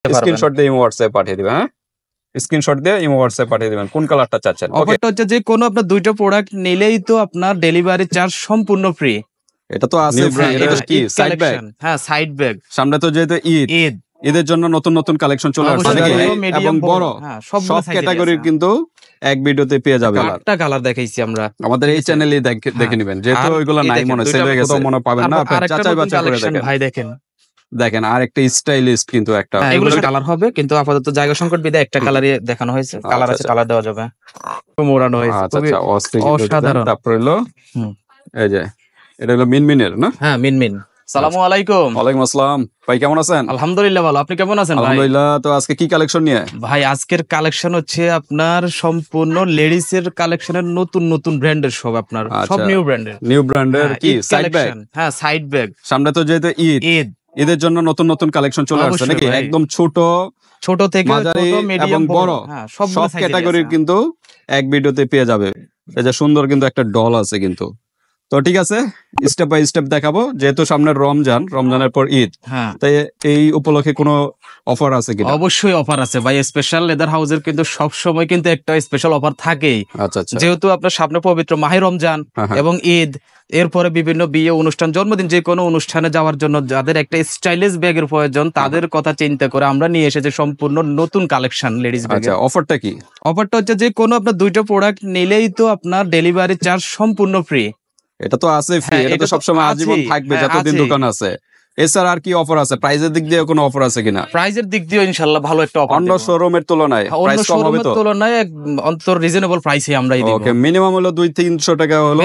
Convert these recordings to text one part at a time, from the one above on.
Screenshot দিয়ে imo হোয়াটসঅ্যাপে পাঠিয়ে দিবেন। হ্যাঁ, স্ক্রিনশট দিয়ে ইমো হোয়াটসঅ্যাপে পাঠিয়ে দিবেন কোন কালারটা চাচ্ছেন। ওকে, অফারটা হচ্ছে যে কোনো আপনার দুইটা প্রোডাক্ট নিলেই তো আপনার ডেলিভারি চার্জ সম্পূর্ণ ফ্রি। এটা তো আছে ফ্রি। এটা কি সাইড ব্যাগ? হ্যাঁ, সাইড ব্যাগ। সামনে তো যেহেতু ঈদ, ঈদের জন্য নতুন নতুন কালেকশন চলে আসছে নাকি, এবং বড় সব ক্যাটাগরির কিন্তু এক ভিডিওতে পেয়ে যাবে। আটটা কালার দেখাইছি আমরা আমাদের এই চ্যানেলে দেখে নেবেন, যেহেতু ওইগুলো নাই মনে সেল হয়ে গেছে, মনে পাবেন না, আপনি যাচাই বাছাই করে দেখেন। ভাই দেখেন দেখেন আর একটা স্টাইলিশ কিন্তু একটা, এগুলো কালার হবে কিন্তু আপাতত জায়গা সংকট বিধায় একটা কালারই দেখানো হয়েছে। কালার আছে, কালার দেওয়া যাবে, মোড়ানো হয়েছে। আচ্ছা, অসাধারণ। তারপর হলো এই যে এটা হলো মিনমিনের না? হ্যাঁ, মিনমিন। সালামু আলাইকুম। ওয়ালাইকুম আসসালাম। ভাই কেমন আছেন? আলহামদুলিল্লাহ ভালো, আপনি কেমন আছেন? আলহামদুলিল্লাহ। তো আজকে কি কালেকশন নিয়ে? ভাই আজকের কালেকশন হচ্ছে আপনার সম্পূর্ণ লেডিস এর কালেকশনের নতুন নতুন ব্র্যান্ডের সব, আপনার সব নিউ ব্র্যান্ডের কি সাইড ব্যাগ? হ্যাঁ, সাইড ব্যাগ। সামনে তো যেহেতু ঈদের জন্য নতুন নতুন কালেকশন চলে আসছে নাকি, একদম ছোট থেকে মাঝারি এবং বড় সব ক্যাটাগরির কিন্তু এক ভিডিওতে পেয়ে যাবে। এই যে সুন্দর কিন্তু একটা ডল আছে কিন্তু। তো ঠিক আছে, স্টেপ বাই স্টেপ দেখাবো, যেহেতু সামনে রমজানের পর ঈদ, তাই এই উপলক্ষে কোনো অফার আছে কিনা? অবশ্যই অফার আছে ভাই। স্পেশাল লেদার হাউসের কিন্তু সব সময় কিন্তু একটা স্পেশাল অফার থাকেই। আচ্ছা, যেহেতু আপনার সামনে পবিত্র মাহে রমজান এবং ঈদ, এরপরে বিভিন্ন বিয়ে অনুষ্ঠান, জন্মদিন, যে কোনো অনুষ্ঠানে যাওয়ার জন্য যাদের একটা স্টাইলিশ ব্যাগের প্রয়োজন, তাদের কথা চিন্তা করে আমরা নিয়ে এসেছি সম্পূর্ণ নতুন কালেকশন লেডিস ব্যাগ। আচ্ছা, অফারটা কি? অফারটা হচ্ছে যে কোনো আপনার দুইটা প্রোডাক্ট নিলেই তো আপনার ডেলিভারি চার্জ সম্পূর্ণ ফ্রি। এটা তো আছে ফ্রি, এটা তো সবসময় আজীবন থাকবে যতদিন দোকান আছে। এছাড়া আর কি অফার আছে? প্রাইসের দিক দিয়ে কোনো অফার আছে কিনা? প্রাইসের দিক দিয়ে ইনশাআল্লাহ ভালো একটা অফার। অন্য শোরুমের তুলনায় প্রাইস কম হবে তো? তুলনায় অন্তর রিজনেবল প্রাইসে আমরা দিই। ওকে, মিনিমাম হলো 200-300 টাকা হলো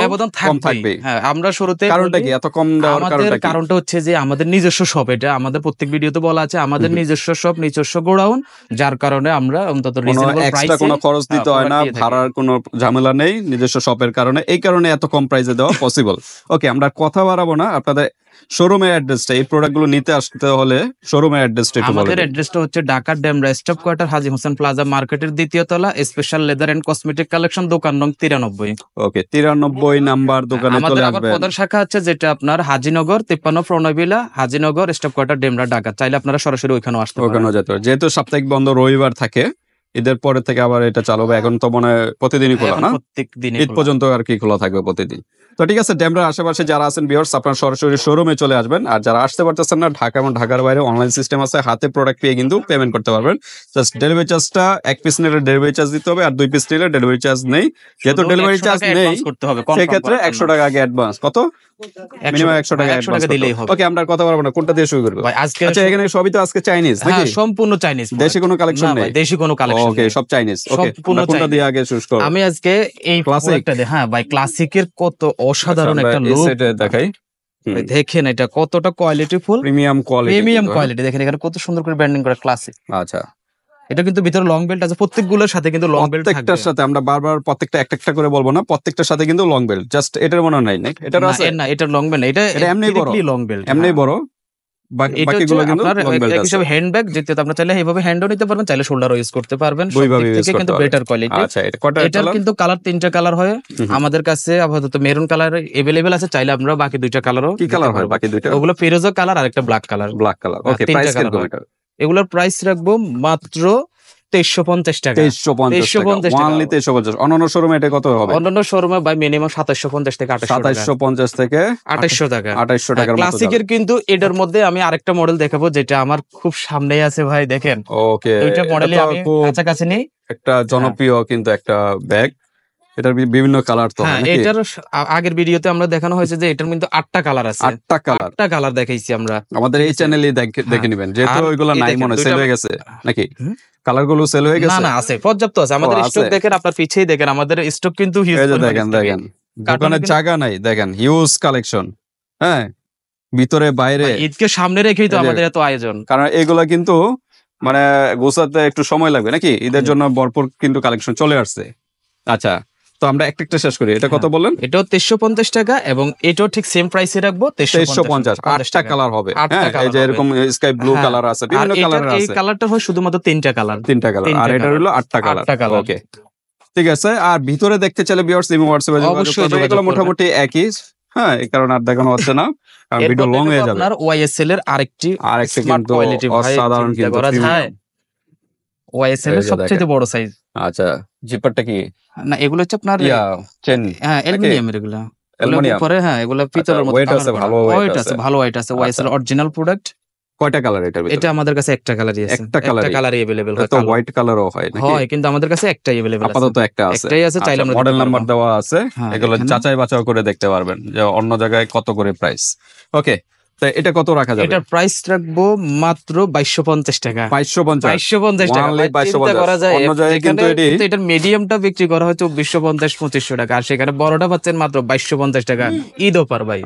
কম থাকবে। হ্যাঁ, আমরা শুরুতে কারণটা কি এত কম দেওয়ার কারণটা কি? কারণটা হচ্ছে যে আমাদের নিজস্ব শপ, এটা আমাদের প্রত্যেক ভিডিওতে বলা আছে, আমাদের নিজস্ব শপ, নিজস্ব গোডাউন, যার কারণে আমরা অন্তত রিজনেবল প্রাইসে, কোনো খরচ দিতে হয় না, ভাড়ার কোনো ঝামেলা নেই, নিজস্ব শপের কারণে, এই কারণে এত কম প্রাইসে দেওয়া পসিবল। ওকে, আমরা কথা বাড়াবো না, আপনাদের শোরুমের অ্যাড্রেসটা, এই প্রোডাক্টগুলো নিতে আসতে হলে শোরুমের অ্যাড্রেসটা একটু বলুন। আমাদের অ্যাড্রেসটা হচ্ছে Dhaka Demra stop quarter, Haji Hossain plaza মার্কেটের দ্বিতীয় তলা, special leather and cosmetic collection, দোকান নং 93। ওকে, 93 নাম্বার দোকানে চলে আসবেন। আমাদের প্রধান শাখা আছে যেটা আপনার হাজীনগর 53 প্রণয়বিলা, হাজীনগর স্টপ কোয়ার্টার, ডেমরা, ঢাকা। চাইলে আপনারা সরাসরি ওইখানেও আসতে পারেন। ওখানেও যেতে পারেন, যেহেতু সাপ্তাহিক বন্ধ রবিবার থাকে, ঈদের পরে থেকে আবার এটা চালু হবে। এখন তো মনে হয় প্রতিদিনই খোলা না? ঈদ পর্যন্ত আর কি খোলা থাকবে প্রতিদিন। তো ঠিক আছে, ডেমরার আশেপাশে যারা আছেন ভিউয়ার্স, আপনারা সরাসরি শোরুমে চলে আসবেন। আর যারা আসতে পারতেছেন না, ঢাকা এবং ঢাকার বাইরে অনলাইন সিস্টেম আছে, হাতে প্রোডাক্ট পেয়ে কিন্তু পেমেন্ট করতে পারবেন। জাস্ট ডেলিভারি চার্জটা 1 পিস নিলে ডেলিভারি চার্জ দিতে হবে, আর 2 পিস নিলে ডেলিভারি চার্জ নেই। যেহেতু ডেলিভারি চার্জ নেই, সেক্ষেত্রে 100 টাকা আগে অ্যাডভান্স, কত মিনিমাম 100 টাকা অ্যাডভান্স দিলেই হবে। ওকে, আমরা কথা বলবো না, কোনটা দিয়ে শুরু করব? আচ্ছা, এখানে সবই তো আজকে চাইনিজ নাকি? হ্যাঁ, সম্পূর্ণ চাইনিজ, দেশি কোনো কালেকশন নেই? দেশি কোনো কালেকশন। ওকে, সব চাইনিজ। ওকে, কোনটা দিয়ে আগে শুরু করব? আমি আজকে এই ক্লাসিকটা দিয়ে, হ্যাঁ ভাই, ক্লাসিকের কত অসাধারণ একটা লুক দেখাই। দেখেন এটা কতটা কোয়ালিটি ফুল, প্রিমিয়াম কোয়ালিটি। দেখেন এখানে কত সুন্দর করে ব্র্যান্ডিং করা ক্লাসিক। আচ্ছা, এটা কিন্তু ভিতরে লং বেল্ট আছে, প্রত্যেকগুলোর সাথে কিন্তু লং বেল্ট থাকবে। প্রত্যেকটার সাথে, আমরা বারবার প্রত্যেকটা একটা করে বলবো না, প্রত্যেকটার সাথে কিন্তু লং বেল্ট। জাস্ট এটার মনে নাই না, এটার আছে না, এটা লং বেল্ট, এটা এমনি বড় লং বেল্ট, এমনি বড়। বাকিগুলো কিন্তু লং বেল্ট আছে। হিসাবে হ্যান্ড ব্যাগ, যেটা আপনারা চাইলে এইভাবে হ্যান্ডও নিতে পারবেন, চাইলে শোল্ডারও ইউজ করতে পারবেন, সব দিক থেকে কিন্তু বেটার কোয়ালিটি। আচ্ছা, এটা কয়টা কালার? এটার কিন্তু কালার 3টা কালার হয় আমাদের কাছে আপাতত। মেরুন কালার अवेलेबल আছে, চাইলে আমরা বাকি 2টা কালারও। কি কালার হয় বাকি 2টা? ওগুলো ফিরোজা কালার আর একটা ব্ল্যাক কালার। ওকে, প্রাইস কিরকম এটা? এগুলোর প্রাইস রাখবো মাত্র 2350 টাকা। 2350 অন্যান্য শোরুমে এটা কত হবে? অন্যান্য শোরুমে বাই মিনিমাম 2750 থেকে 2750 থেকে 2800 টাকা। 2800 টাকার মতো। ক্লাসিকের কিন্তু এটার মধ্যে আমি আরেকটা মডেল দেখাবো, যেটা আমার খুব সামনেই আছে ভাই, দেখেন। ওকে, দুইটা মডেলই আমি কাছাকাছি নেই। একটা জনপ্রিয় কিন্তু একটা ব্যাগ, এটার বিভিন্ন কালার তো হয় নাকি? এটার আগের ভিডিওতে আমরা দেখানো হয়েছে যে এটার কিন্তু 8টা কালার আছে। 8টা কালার দেখাইছি আমরা আমাদের এই চ্যানেলে দেখে নেবেন, যেহেতু ওইগুলো নাই মনে সেল হয়ে গেছে নাকি? কালার গুলো সেল হয়ে গেছে? না, আছে, পর্যাপ্ত আছে আমাদের স্টক। দেখেন আপনার পিছেই দেখেন আমাদের স্টক কিন্তু হিউজ। দেখেন দোকানের জায়গা নাই, দেখেন হিউজ কালেকশন। হ্যাঁ, ভিতরে বাইরে ঈদকে সামনে রেখেই তো আমাদের এত আয়োজন। কারণ এগুলা কিন্তু মানে গোছাতে একটু সময় লাগবে নাকি? ঈদের জন্য ভরপুর কিন্তু কালেকশন চলে আসছে। আচ্ছা, তো আমরা একটা শেষ করি। এটা কত বললেন? এটাও 2350 টাকা, এবং এটাও ঠিক সেম প্রাইসে রাখবো 2350। 8টা কালার হবে। হ্যাঁ, এই যে এরকম স্কাই ব্লু কালার আছে, বিভিন্ন কালার আছে। এই কালারটা হয় শুধুমাত্র 3টা কালার। আর এটা হলো 8টা কালার। ওকে, ঠিক আছে। আর ভিতরে দেখতে চাইলে ভিউয়ার্স হোয়াটসঅ্যাপে যোগাযোগ করবেন। এগুলো মোটামুটি একই। হ্যাঁ, এই কারণে আর দেখানো হচ্ছে না, কারণ ভিডিও লং হয়ে যাবে। আপনার ওয়াইএসএল এর আরেকটি কিন্তু অসাধারণ, কিন্তু ওয়াইএসএল এর সবচেয়ে বড় সাইজ। আচ্ছা, জিপারটা কি? না, এগুলো হচ্ছে আপনার চেন, হ্যাঁ অ্যালুমিনিয়ামের এগুলো। পরে হ্যাঁ, এগুলো পিতলের মতো। ওয়েট আছে, ভালো ওয়েট আছে, ভালো ওয়েট আছে। YSL original product. কয়টা কালার এটার ভিতরে? এটা আমাদের কাছে একটা কালারই আছে। একটা কালারই अवेलेबल হয়। তো হোয়াইট কালারও হয় নাকি? হয়, কিন্তু আমাদের কাছে একটাই अवेलेबल আছে। আপাতত একটাই আছে। চাইলে আমরা মডেল নাম্বার দেওয়া আছে, এগুলো যাচাই বাছাই করে দেখতে পারবেন যে অন্য জায়গায় কত করে প্রাইস। ওকে, তো এটা কত রাখা যাবে? এটার প্রাইস রাখবো মাত্র 2250 টাকা। 2250 টাকা চিন্তা করা যায়। অন্য জায়গায় কিন্তু এটার মিডিয়ামটা বিক্রি করা হয় 2450-2500 টাকা, আর সেখানে বড়টা পাচ্ছেন মাত্র 2250 টাকা। ঈদ অফার ভাই।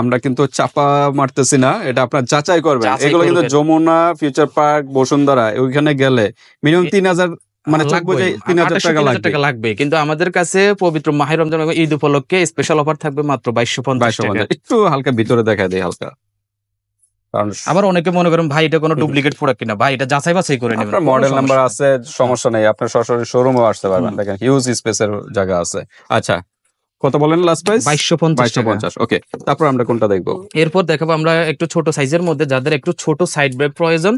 আমরা কিন্তু চাপা মারতেছি না, এটা আপনার যাচাই করবেন। এগুলো কিন্তু যমুনা, ফিউচার পার্ক, বসুন্ধরা ওইখানে গেলে মিনিমাম 3000 মানে 3000 টাকা লাগবে। কিন্তু আমাদের কাছে পবিত্র মাহে রমজান এবং ঈদ উপলক্ষে স্পেশাল অফার থাকবে মাত্র 2250 টাকা। একটু হালকা ভিতরে দেখা দেয় হালকা। আবার অনেকে মনে করেন ভাই এটা কোনো ডুপ্লিকেট প্রোডাক্ট কিনা, ভাই এটা যাচাই বাছাই করে নেবেন। আপনার মডেল নাম্বার আছে, সমস্যা নেই, আপনার সরাসরি শোরুমেও আসতে পারবেন। দেখেন হিউজ স্পেসের জায়গা আছে। আচ্ছা, কত বলেন লাস্ট প্রাইস? 2250। ওকে, তারপর আমরা কোনটা দেখবো? এরপর দেখাবো আমরা একটু ছোট সাইজের মধ্যে, যাদের একটু ছোট সাইড ব্যাগ প্রয়োজন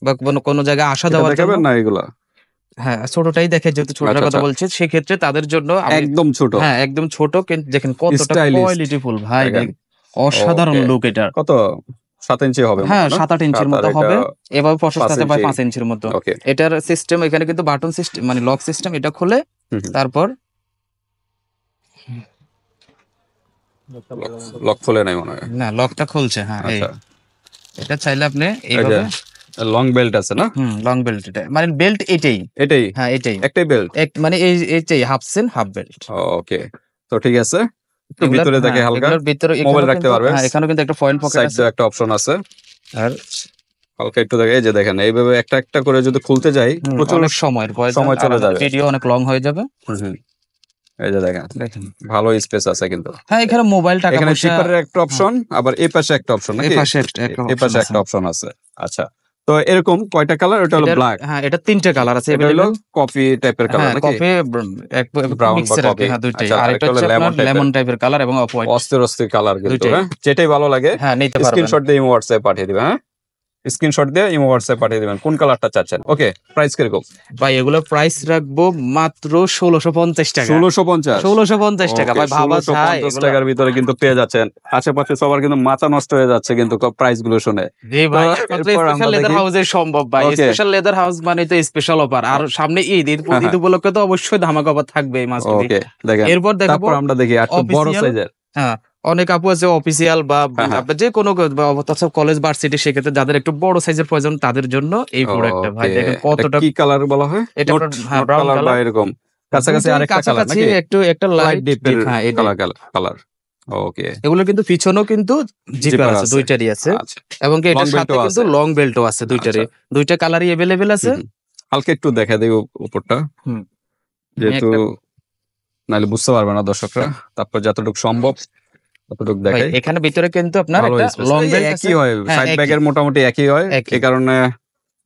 বা কোনো জায়গায় আসা যাওয়ার জন্য। দেখাবেন না এগুলা? হ্যাঁ, ছোটটাই দেখে, যেহেতু ছোটটার কথা বলছি, সেক্ষেত্রে তাদের জন্য একদম ছোট। হ্যাঁ, একদম ছোট, কিন্তু দেখেন কতটা কোয়ালিটিফুল ভাই, অসাধারণ লুক। এটা কত? 7 ইঞ্চি হবে? হ্যাঁ, 7-8 ইঞ্চির মতো হবে। এভাবে প্রশস্ত 5 ইঞ্চির মতো। এটার সিস্টেম এখানে কিন্তু বাটন সিস্টেম, মানে লক সিস্টেম। এটা খুলে তারপর লক খুলে নাই মনে হয়। না, লকটা খুলছে। হ্যাঁ, এটা চাইলে আপনি এইভাবে। লং বেল্ট আছে না? Long belt. এটা মানে বেল্ট এটাই। হ্যাঁ, এটাই একটাই বেল্ট, মানে এইটাই হাফ সেন হাফ বেল্ট। ওকে, তো ঠিক আছে। একটু ভিতরে দেখে হালকা ভিতরে মোবাইল রাখতে পারবেন। হ্যাঁ, এখানেও কিন্তু একটা ফয়েল পকেট আছে, সাইডে একটা অপশন আছে। আর হালকা একটু দেখে, এই যে দেখেন, এইভাবে একটা একটা করে যদি খুলতে যাই প্রচুর সময় চলে যাবে, ভিডিও অনেক লং হয়ে যাবে। এই যে দেখেন ভালো স্পেস আছে কিন্তু। হ্যাঁ, এখানে মোবাইল, টাকা এখানে জিপারের একটা অপশন, আবার এই পাশে একটা অপশন, নাকি? এই পাশে একটা অপশন আছে। আচ্ছা, তো এরকম কয়টা কালার? এটা হলো ব্ল্যাক। হ্যাঁ, এটা 3টে কালার আছে। এটা হলো কফি টাইপের কালার, নাকি? কফি, ব্রাউন বা কফি। হ্যাঁ, দুইটাই। আর এটা হলো লেমন টাইপের কালার এবং অফ হোয়াইট। অস্থির কালার কিন্তু। হ্যাঁ, যেটাই ভালো লাগে স্ক্রিনশট দিয়ে ইমো হোয়াটসঅ্যাপে পাঠিয়ে দিবেন। হ্যাঁ, স্ক্রিনশট দিয়ে ইমো হোয়াটসঅ্যাপে পাঠিয়ে দিবেন কোন কালারটা চাচ্ছেন। ওকে, প্রাইস কিরকম ভাই? এগুলো প্রাইস রাখবো মাত্র 1650 টাকা। 1650 টাকা ভাই, ভাবা যায়। 1650 টাকার ভিতরে কিন্তু পেয়ে যাচ্ছেন। আশেপাশে সবার কিন্তু মাথা নষ্ট হয়ে যাচ্ছে কিন্তু প্রাইস গুলো শুনে। জি ভাই, স্পেশাল লেদার হাউসে সম্ভব ভাই। স্পেশাল লেদার হাউস মানে তো স্পেশাল অফার, আর সামনে ঈদ উপলক্ষে তো অবশ্যই ধামাকা অফার থাকবে এই মাসে। ওকে, দেখেন। এরপর দেখাবো, তারপর আমরা দেখি একটু বড় সাইজের। হ্যাঁ, অনেক আপু আছে অফিসিয়াল বা যে কোনো কলেজ ভার্সিটি, সেক্ষেত্রে যাদের একটু বড় সাইজের প্রয়োজন তাদের জন্য এই প্রোডাক্টটা। ভাই দেখেন কতটা। কি কালার বলা হয়? এটা ব্রাউন কালার বা এরকম কাছাকাছি আরেকটা কালার, নাকি? একটা লাইট ডিপ। হ্যাঁ, এটা কালার। ওকে, এগুলো কিন্তু পিছনেও কিন্তু জিপার আছে, দুইটারই আছে। এবং কি এটার সাথে কিন্তু লং বেল্টও আছে, দুইটারই। দুইটা কালারই अवेलेबल আছে। হালকা একটু দেখা দেই উপরটা, যেহেতু নাইলে বুঝতে পারবে না দর্শকরা। তারপর যতটুকু সম্ভব ততটুকু দেখাই। এখানে ভিতরে কিন্তু আপনার একটা লং বেল্ট একই হয়, সাইড ব্যাগের মোটামুটি একই হয়, এই কারণে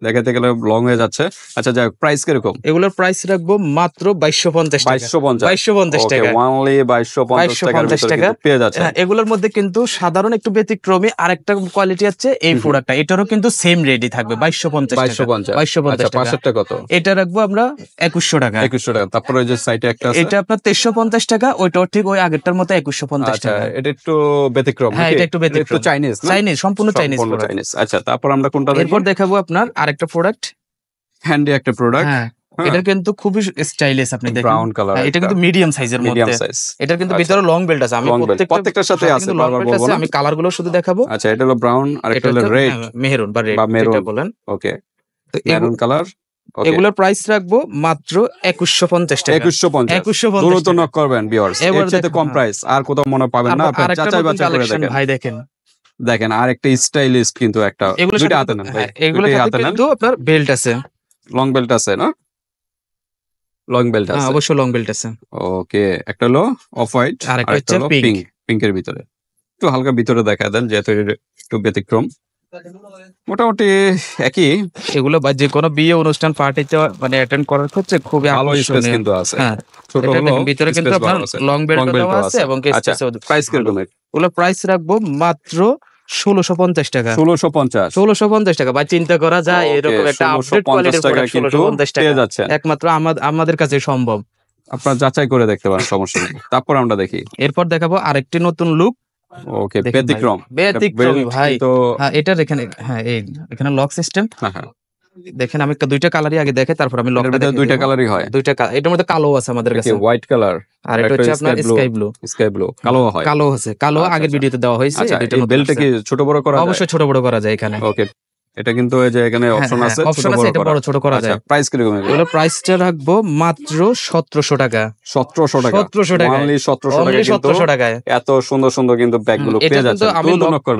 দেখাতে গেলে লং হয়ে যাচ্ছে। আচ্ছা, যাই হোক, প্রাইস কিরকম? এগুলোর প্রাইস রাখবো মাত্র 2250 টাকা। 2250 টাকা, ওনলি 2250 টাকা পেয়ে যাচ্ছে। এগুলোর মধ্যে কিন্তু সাধারণ একটু ব্যতিক্রমী আরেকটা কোয়ালিটি আছে এই প্রোডাক্টটা। এটারও কিন্তু সেম রেডি থাকবে 2250 টাকা। 2250 টাকা। পাশেরটা কত? এটা রাখবো আমরা 2100 টাকা। 2100 টাকা। তারপর ওই যে সাইডে একটা আছে, এটা আপনার 2350 টাকা। ওইটাও ঠিক ওই আগেরটার মতো 2150 টাকা। এটা একটু ব্যতিক্রম। হ্যাঁ, এটা একটু ব্যতিক্রম, চাইনিজ, সম্পূর্ণ চাইনিজ। আচ্ছা, তারপর আমরা কোনটা দেখব? এরপর দেখাবো আপনার আরেকটা প্রোডাক্ট, হ্যান্ডি একটা প্রোডাক্ট। এটা কিন্তু খুবই স্টাইলিশ, আপনি দেখেন ব্রাউন কালার। এটা কিন্তু মিডিয়াম সাইজের মধ্যে। এটার কিন্তু ভিতরে লং বেল্ট আছে। আমি প্রত্যেকটার সাথে আছে, বারবার বলবো না। আমি কালারগুলো শুধু দেখাবো। আচ্ছা, এটা হলো ব্রাউন আর এটা হলো রেড, মেরুন বা রেড যেটা বলেন। ওকে, মেরুন কালার। এগুলোর প্রাইস রাখবো মাত্র 2150 টাকা। 2150 দ্রুত নক করবেন ভিউয়ার্স, এর চেয়ে কম প্রাইস আর কোথাও মনে পাবেন না। আপনি যাচাই বাছাই করে দেখেন। ভাই দেখেন আর একটা স্টাইলিশ কিন্তু একটা, দুইটা হাতে নেন ভাই। এগুলোর সাথে কিন্তু আপনার বেল্ট আছে, লং বেল্ট আছে না? লং বেল্ট আছে, অবশ্যই লং বেল্ট আছে। ওকে, একটা হলো অফ হোয়াইট আর একটা হচ্ছে পিঙ্ক। পিঙ্কের ভিতরে একটু হালকা ভিতরে দেখা দেন, যেহেতু একটু ব্যতিক্রম। মোটামুটি একই। এগুলো বা যে কোনো বিয়ে অনুষ্ঠান পার্টিতে মানে অ্যাটেন্ড করার ক্ষেত্রে খুবই ভালো স্পেস আকর্ষণীয়। কিন্তু আছে। হ্যাঁ, ছোট এটা হলো দেখেন ভিতরে কিন্তু আপনার লং বেল্ট দেওয়া আছে এবং আচ্ছা, প্রাইস কিরকম? ওগুলো প্রাইস রাখবো মাত্র 1650 টাকা। 1650 1650 টাকা ভাই, চিন্তা করা যায় এরকম একটা আপডেট কোয়ালিটির প্রোডাক্ট 1650 টাকা পেয়ে যাচ্ছেন। একমাত্র আমাদের কাছে সম্ভব। আপনারা যাচাই করে দেখতে পারেন, সমস্যা নেই। তারপর আমরা দেখি, এরপর দেখাবো আরেকটি নতুন লুক। ওকে, ব্যতিক্রম। ব্যতিক্রমী ভাই। তো হ্যাঁ, এটার এখানে হ্যাঁ এখানে লক সিস্টেম। হ্যাঁ, দেখেন আমি দুইটা কালারই আগে দেখে তারপর আমি লকটা দেখে দুইটা কালারই হয়। দুইটা এটার মধ্যে কালো আছে আমাদের কাছে, হোয়াইট কালার, আর এটা হচ্ছে আপনার স্কাই ব্লু। কালো হয়, কালো আছে, কালো আগের ভিডিওতে দেওয়া হয়েছে। আচ্ছা, এই বেল্টটা কি ছোট বড় করা যায়? অবশ্যই ছোট বড় করা যায় এখানে। ওকে, এটা কিন্তু এই যে এখানে অপশন আছে, অপশন আছে, এটা বড় ছোট করা যায়। প্রাইস কিরকম? এগুলো প্রাইসটা রাখবো মাত্র 1700 টাকা। 1700 টাকা, 1700 টাকা, অনলি 1700 টাকা। 1700 টাকায় এত সুন্দর সুন্দর কিন্তু ব্যাগগুলো পেয়ে যাচ্ছে। আমি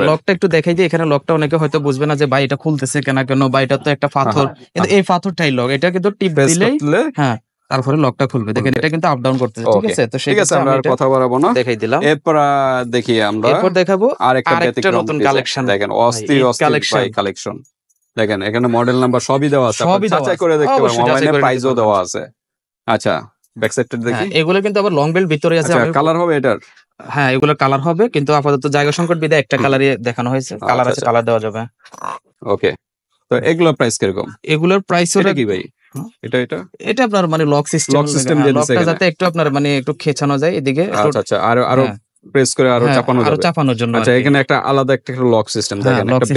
লকটা একটু দেখাই দিই। এখানে লকটা অনেকে হয়তো বুঝবে না যে ভাই এটা খুলতেছে কেন বা এটা তো একটা পাথর, কিন্তু এই পাথরটাই লক। এটা কিন্তু টিপ দিলেই হ্যাঁ তারপরে লকটা খুলবে। দেখেন এটা কিন্তু আপ ডাউন করতেছে, ঠিক আছে? তো ঠিক আছে, আমরা আর কথা বাড়াবো না, দেখাই দিলাম। এরপর দেখি আমরা, এরপর দেখাবো আরেকটা নতুন কালেকশন। দেখেন, অস্থির কালেকশন। দেখেন এখানে মডেল নাম্বার সবই দেওয়া আছে, সবই যাচাই করে দেখতে পারেন, অনলাইনে প্রাইসও দেওয়া আছে। আচ্ছা, ব্যাক সাইডটা দেখি। এগুলো কিন্তু আবার লং বেল্ট ভিতরে আছে। কালার হবে এটার? হ্যাঁ, এগুলো কালার হবে, কিন্তু আপাতত জায়গা সংকট বিধায় একটা কালারই দেখানো হয়েছে। কালার আছে, কালার দেওয়া যাবে। ওকে, তো এগুলোর প্রাইস কিরকম? এগুলোর প্রাইস এটা কি ভাই? এটা আপনার মানে লক সিস্টেম, লকটা যাতে একটু আপনার মানে একটু খেচানো যায় এদিকে। আচ্ছা, আরো প্রেস করে আরো চাপানোর জন্য। আচ্ছা, এখানে একটা আলাদা একটা লক সিস্টেম, দেখেন একটা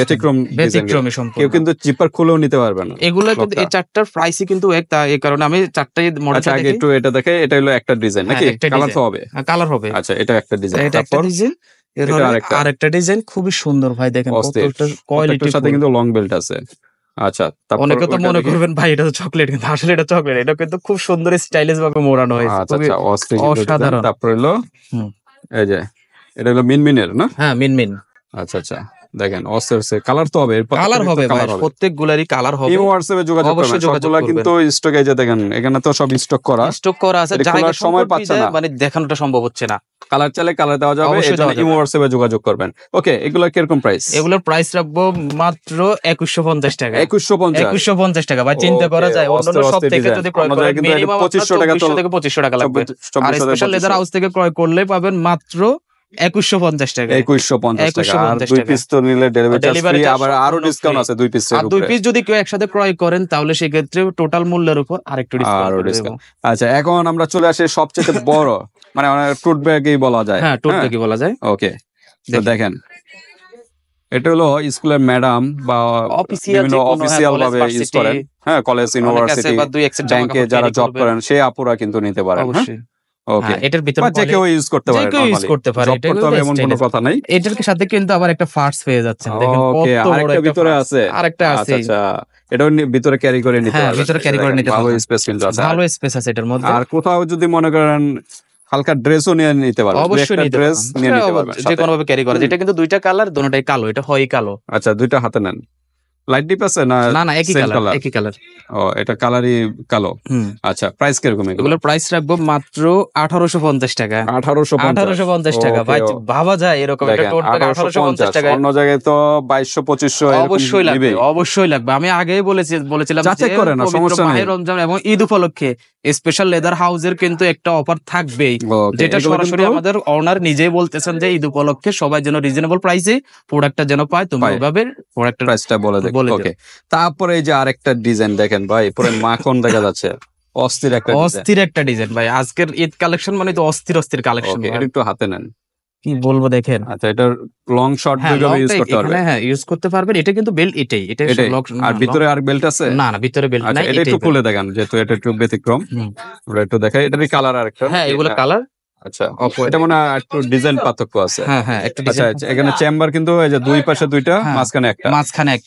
ব্যতিক্রমী সম্পূর্ণ। কেউ কিন্তু জিপার খুলেও নিতে পারবে না। এগুলো কিন্তু এই চারটার প্রাইসই কিন্তু এক, তাই এই কারণে আমি চারটাই মডেল আচ্ছা, আগে একটু এটা দেখে। এটা হলো একটা ডিজাইন নাকি? কালার তো হবে? কালার হবে। আচ্ছা, এটা একটা ডিজাইন। এটা একটা ডিজাইন, আরেকটা ডিজাইন খুবই সুন্দর ভাই। দেখেন কতটা কোয়ালিটির সাথে কিন্তু লং বেল্ট আছে। আচ্ছা, অনেকে তো মনে করবেন ভাই এটা তো চকলেট, কিন্তু আসলে এটা চকলেট। এটা কিন্তু খুব সুন্দর স্টাইলিশ ভাবে মোড়ানো হয়েছে। আচ্ছা, অসাধারণ। তারপর হলো এই যে এটা হলো মিনমিনের না? হ্যাঁ, মিনমিন। আচ্ছা, দেখেন অস্থির কালার তো হবে, কালার হবে ভাই, প্রত্যেকগুলারই কালার হবে। ইমো হোয়াটসঅ্যাপে যোগাযোগ করবেন, সবগুলা কিন্তু স্টক। এই যে দেখেন এখানে তো সব স্টক করা আছে, জায়গা সময় পাচ্ছে না, মানে দেখানোটা সম্ভব হচ্ছে না। কালার চাইলে কালার দেওয়া যাবে, এজন্য ইমো হোয়াটসঅ্যাপে যোগাযোগ করবেন। ওকে, এগুলা কিরকম প্রাইস? এগুলোর প্রাইস রাখবো মাত্র 2150 টাকা। 2150 টাকা ভাই, চিন্তা করা যায় অন্যান্য সব থেকে যদি ক্রয় করেন মিনিমাম 2500 টাকা থেকে 2500 টাকা লাগবে। আর স্পেশাল লেদার হাউস থেকে ক্রয় করলে পাবেন মাত্র 2150 টাকা। 2150 টাকা। আর দুই পিস তো নিলে ডেলিভারি ফ্রি, আবার আরো ডিসকাউন্ট আছে দুই পিসের উপরে। আর দুই পিস যদি কেউ একসাথে ক্রয় করেন তাহলে সেই ক্ষেত্রে টোটাল মূল্যের উপর আরেকটু ডিসকাউন্ট। আচ্ছা, এখন আমরা চলে আসি সবচেয়ে বড়, মানে টুট ব্যাগই বলা যায়। হ্যাঁ, টুট ব্যাগই বলা যায়। ওকে, তো দেখেন এটা হলো স্কুলের ম্যাডাম বা বিভিন্ন অফিসিয়াল ভাবে ইউজ করেন। হ্যাঁ, কলেজ, ইউনিভার্সিটি, ব্যাংকে যারা জব করেন সেই আপুরা কিন্তু নিতে পারেন। ওকে, এটার ভিতরে যে কেউ ইউজ করতে পারে, এমন কোনো কথা নাই। এটার সাথে কিন্তু আবার একটা ফার্স পেয়ে যাচ্ছেন। দেখেন কত বড় একটা ভিতরে আছে, আরেকটা আছে। আচ্ছা, এটাও ভিতরে ক্যারি করে নিতে পারবেন। ভিতরে ক্যারি করে নিতে ভালো পারবেন, স্পেস কিন্তু আছে, ভালো স্পেস আছে এটার মধ্যে। আর কোথাও যদি মনে করেন হালকা ড্রেসও নিয়ে নিতে পারবেন, অবশ্যই ড্রেস নিয়ে নিতে পারবেন, যে কোনো ভাবে ক্যারি করা। এটা কিন্তু দুইটা কালার, দুটোটাই কালো। এটা হয় কালো। আচ্ছা, দুইটা হাতে নেন। লাইট ডিপ আছে না? না, একই কালার। ও, এটা কালারই কালো। আচ্ছা, প্রাইস কিরকম? এগুলোর প্রাইস রাখবো মাত্র 1850 টাকা। 1850 টাকা ভাই, ভাবা যায় এরকম একটা টোট ব্যাগ 1850 টাকা। অন্য জায়গায় তো 2200-2500 অবশ্যই লাগবে। আমি আগেই বলেছিলাম যাচাই করে না, সমস্যা নেই। মাহে রমজান এবং ঈদ উপলক্ষে স্পেশাল লেদার হাউসের কিন্তু একটা অফার থাকবেই, যেটা সরাসরি আমাদের ওনার নিজেই বলতেছেন যে ঈদ উপলক্ষে সবাই যেন রিজনেবল প্রাইসে প্রোডাক্টটা যেন পায়। তুমি ওইভাবে প্রোডাক্টের প্রাইসটা বলে দাও। ওকে, তারপরে এই যে আরেকটা ডিজাইন দেখেন ভাই, পুরো মাখন দেখা যাচ্ছে। অস্থির একটা ডিজাইন ভাই। আজকের ঈদ কালেকশন মানে তো অস্থির কালেকশন। এটা একটু হাতে নেন, কি বলবো দেখেন। আচ্ছা, এটা লং শর্ট দুইভাবে ইউজ করতে পারবেন। হ্যাঁ, ইউজ করতে পারবেন। এটা কিন্তু বেল্ট এটাই। আর ভিতরে আর বেল্ট আছে? না, ভিতরে বেল্ট নাই। এটা একটু খুলে দেখেন, যেহেতু এটা একটু ব্যতিক্রম। আমরা একটু দেখাই, এটারই কালার আরেকটা। হ্যাঁ, এগুলো কালার। আচ্ছা, এটা মনে হয় একটু ডিজাইন পার্থক্য আছে। হ্যাঁ, একটু ডিজাইন। আচ্ছা, এখানে চেম্বার কিন্তু এই যে দুই পাশে দুইটা, মাঝখানে একটা।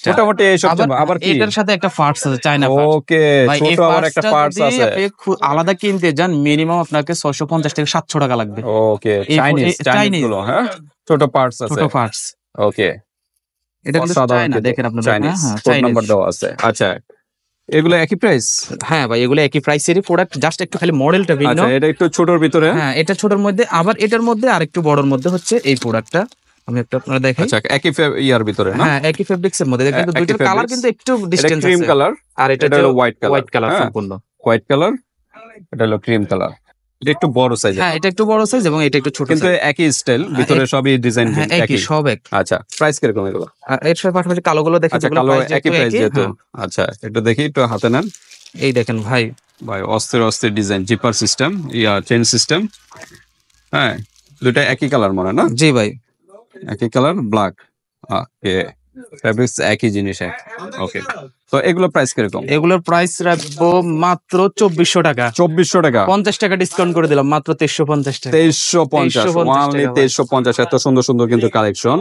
মোটামুটি এই সব। আবার কি এটার সাথে একটা পার্টস আছে, চায়না পার্টস। ওকে, ছোট আবার একটা পার্টস আছে। আপনি আলাদা কিনতে যান মিনিমাম আপনাকে 650 থেকে 700 টাকা লাগবে। ওকে, চাইনিজ গুলো, হ্যাঁ, ছোট পার্টস আছে, ছোট পার্টস। ওকে, এটা কিন্তু চায়না, দেখেন আপনারা। চাইনিজ কোড নাম্বার দেওয়া আছে। আচ্ছা, এগুলো একই প্রাইস? হ্যাঁ ভাই, এগুলো একই প্রাইসেরই প্রোডাক্ট, জাস্ট একটু খালি মডেলটা ভিন্ন। আচ্ছা, এটা একটু ছোটর ভিতরে। হ্যাঁ, এটা ছোটর মধ্যে, আবার এটার মধ্যে আরেকটু বড়র মধ্যে হচ্ছে এই প্রোডাক্টটা। আমি একটা আপনারা দেখেন। আচ্ছা, একই ইয়ার ভিতরে না? হ্যাঁ, একই ফেব্রিক্স এর মধ্যে কিন্তু একই দুইটার কালার fabrics। কিন্তু একটু এটা ডিসটেন্স ক্রিম আছে। কালার আর এটা হলো হচ্ছে হোয়াইট কালার। সম্পূর্ণ হোয়াইট কালার, এটা হলো ক্রিম কালার। এটা একটু বড় সাইজ। হ্যাঁ, এটা একটু বড় সাইজ এবং এটা একটু ছোট কিন্তু সাইজ। একই স্টাইল, ভিতরে সবই ডিজাইন হ্যাঁ, একই সব এক। আচ্ছা, প্রাইস কিরকম এগুলো? এর সাথে পাশাপাশি কালোগুলো দেখেন, আচ্ছা, যেগুলো কালো প্রাইস একই প্রাইস যেহেতু। আচ্ছা, একটু দেখি, একটু হাতে নেন। এই দেখেন ভাই, অস্থির অস্থির design, zipper system, chain system. হ্যাঁ, দুটো একই কালার মনে না? জি ভাই, একই কালার, ব্ল্যাক। ওকে, ফেব্রিক্স একই জিনিস। ওকে, তো এগুলো প্রাইস কিরকম? এগুলোর প্রাইস রাখবো মাত্র 2400 টাকা। 2400 টাকা? 50 টাকা ডিসকাউন্ট করে দিলাম, মাত্র 2350 টাকা। 2350, অনলি 2350। এত সুন্দর সুন্দর কিন্তু কালেকশন।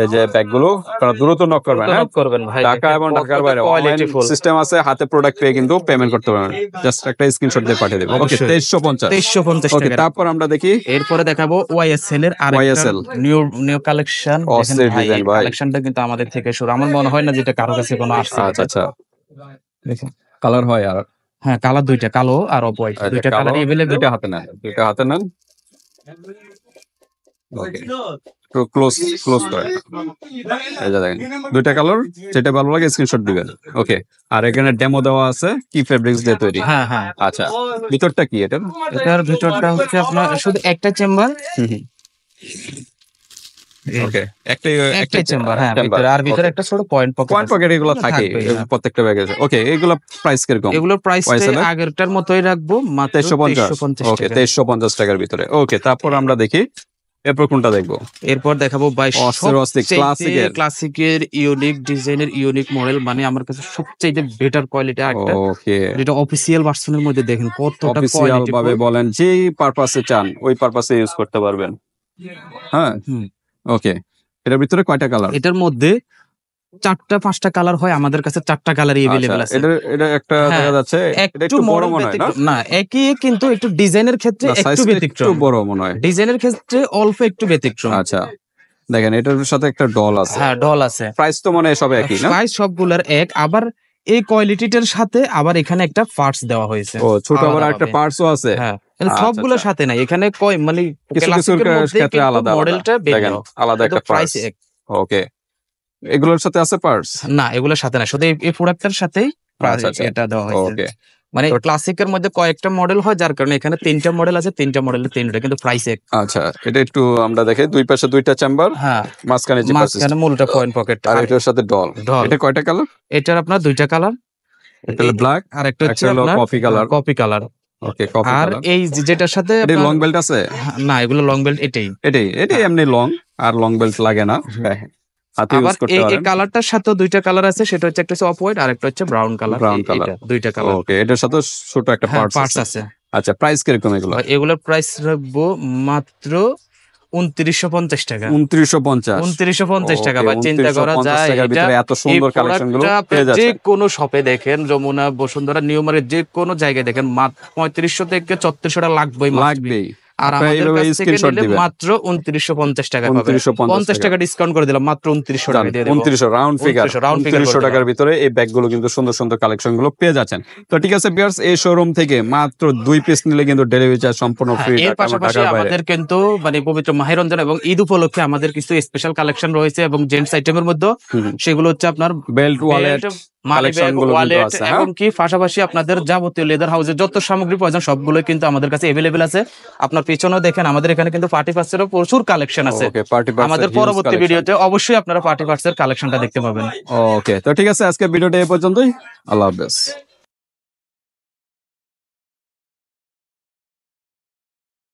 এই যে ব্যাগগুলো আপনারা দ্রুত নক করবেন। হ্যাঁ, করবেন ভাই, ঢাকা এবং ঢাকার বাইরে অনলাইন সিস্টেম আছে, হাতে প্রোডাক্ট পেয়ে কিন্তু পেমেন্ট করতে পারবেন। জাস্ট একটা স্ক্রিনশট দিয়ে পাঠিয়ে দেবেন। ওকে, 2350। 2350 ওকে, টাকা। তারপর আমরা দেখি এরপরে দেখাবো ওয়াইএসএল এর আরেকটা YSL নিউ কালেকশন। অস্থির ডিজাইন ভাই। কালেকশনটা কিন্তু আমাদের থেকে শুরু, আমার মনে হয় না যেটা কারো কাছে কোনো আসছে। আচ্ছা আচ্ছা, কালার হয় আর? হ্যাঁ, কালার দুইটা, কালো আর অফ হোয়াইট, দুইটা কালার अवेलेबल। দুইটা হাতে নেন, দুইটা হাতে নেন। ওকে, ক্লোজ করে এই যে দেখেন, দুইটা কালার, যেটা ভালো লাগে স্ক্রিনশট দিবেন। ওকে, আর এখানে ডেমো দেওয়া আছে কি ফেব্রিক্স দিয়ে তৈরি। হ্যাঁ হ্যাঁ। আচ্ছা, ভিতরটা কি এটা? এটার ভিতরটা হচ্ছে আপনার শুধু একটা চেম্বার। ওকে, একটা চেম্বার, হ্যাঁ, ভিতরে আর ভিতরে একটা ছোট পয়েন্ট পকেট এগুলো থাকে প্রত্যেকটা ব্যাগে। ওকে, এগুলো প্রাইস কিরকম? এগুলোর প্রাইস আগেরটার মতোই রাখবো, মাত্র 2350 ওকে, টাকা। 2350 টাকার ভিতরে। ওকে, তারপর আমরা দেখি এরপর কোনটা দেখবো? এরপর দেখাবো ভাই ক্লাসিকের ইউনিক ডিজাইনের ইউনিক মডেল, মানে আমার কাছে সবচেয়ে বেটার কোয়ালিটি একটা। ওকে, যেটা অফিসিয়াল ভার্সনের মধ্যে দেখেন কতটা অফিসিয়াল ভাবে বলেন, যেই পারপাসে চান ওই পারপাসে ইউজ করতে পারবেন। হ্যাঁ, ওকে, এটার ভিতরে কয়টা কালার? এটার মধ্যে 4টা-5টা কালার হয়, আমাদের কাছে 4টা কালারই अवेलेबल আছে। এটা একটা দেখা যাচ্ছে, এটা একটু বড় মনে হয় না, একই কিন্তু একটু ডিজাইনের ক্ষেত্রে একটু ব্যতিক্রম। একটু বড় মনে হয়, ডিজাইনের ক্ষেত্রে অল্প একটু ব্যতিক্রম। আচ্ছা, দেখেন এটার সাথে একটা ডল আছে। হ্যাঁ, ডল আছে। প্রাইস তো মানে সব একই না? প্রাইস সবগুলোর এক, আবার এই কোয়ালিটিটার সাথে আবার এখানে একটা পার্টস দেওয়া হয়েছে। ও, ছোট আবার একটা পার্টসও আছে। হ্যাঁ, সবগুলোর সাথে নাই, এখানে মানে কিছু কিছুর ক্ষেত্রে আলাদা মডেলটা দেখেন, আলাদা একটা প্রাইস। ওকে, এগুলোর সাথে আছে পার্টস? না, এগুলোর সাথে না, শুধু এই প্রোডাক্টটার সাথেই এটা দেওয়া হয়েছে। ওকে, মানে ক্লাসিকের মধ্যে কয়েকটা মডেল হয়, যার কারণে এখানে 3টা মডেল আছে, 3টা মডেলের 3টা কিন্তু প্রাইস এক। আচ্ছা, এটা একটু আমরা দেখি, দুই পাশে দুইটা চেম্বার, হ্যাঁ, মাঝখানে মূলটা পয়েন্ট পকেট, আর এটার সাথে ডল। এটা কয়টা কালার? এটার আপনার 2টা কালার, একটা হলো ব্ল্যাক আর একটা হচ্ছে আপনার কফি কালার। ওকে, কফি কালার। আর এই যেটার সাথে এটা লং বেল্ট আছে? না, এগুলো লং বেল্ট, এটাই এমনি লং, আর লং বেল্ট লাগে না। আবার এই কালারটার সাথে 2টা কালার আছে, সেটা হচ্ছে একটা অফ হোয়াইট আর একটা হচ্ছে ব্রাউন কালার। 2টা কালার। ওকে, এটার সাথে ছোট একটা পার্টস আছে। আচ্ছা, প্রাইস কিরকম এগুলো? এগুলোর প্রাইস রাখবো মাত্র 2950 টাকা। 2950 টাকা। বা চিন্তা করা যায়, এত সুন্দর কালেকশন গুলো পেয়ে যাচ্ছে। যে কোনো শপে দেখেন, যমুনা, বসুন্ধরা, নিউ মার্কেট, যে কোনো জায়গায় দেখেন, মাত্র 3500 থেকে 3400 টাকা লাগবেই। আর আমাদের কাছ থেকে নিলে মাত্র 2950 টাকা পাবেন। 50 টাকা ডিসকাউন্ট করে দিলাম, মাত্র 2900 টাকা দিয়ে দেব। 2900 রাউন্ড ফিগার, 2900 টাকার ভিতরে এই ব্যাগগুলো কিন্তু সুন্দর সুন্দর কালেকশন গুলো পেয়ে যাচ্ছেন। তো ঠিক আছে ভিউয়ার্স, এই শোরুম থেকে মাত্র 2 পিস নিলে কিন্তু ডেলিভারি চার্জ সম্পূর্ণ ফ্রি। এর পাশাপাশি আমাদের কিন্তু মানে পবিত্র মাহে রমজান এবং ঈদ উপলক্ষে আমাদের কিছু স্পেশাল কালেকশন রয়েছে, এবং জেন্টস আইটেমের মধ্যে সেগুলো হচ্ছে আপনার বেল্ট, ওয়ালেট, এবং কি পাশাপাশি আপনাদের যাবতীয় লেদার হাউসের যত সামগ্রী প্রয়োজন সবগুলো কিন্তু আমাদের কাছে अवेलेबल আছে। আপনার পেছনেও দেখেন, আমাদের এখানে কিন্তু পার্টি পার্টসেরও প্রচুর কালেকশন আছে। আমাদের পরবর্তী ভিডিওতে অবশ্যই আপনারা পার্টি পার্টসের কালেকশনটা দেখতে পাবেন। ওকে, তো ঠিক আছে, আজকে ভিডিওটা এই পর্যন্তই। আল্লাহ হাফেজ।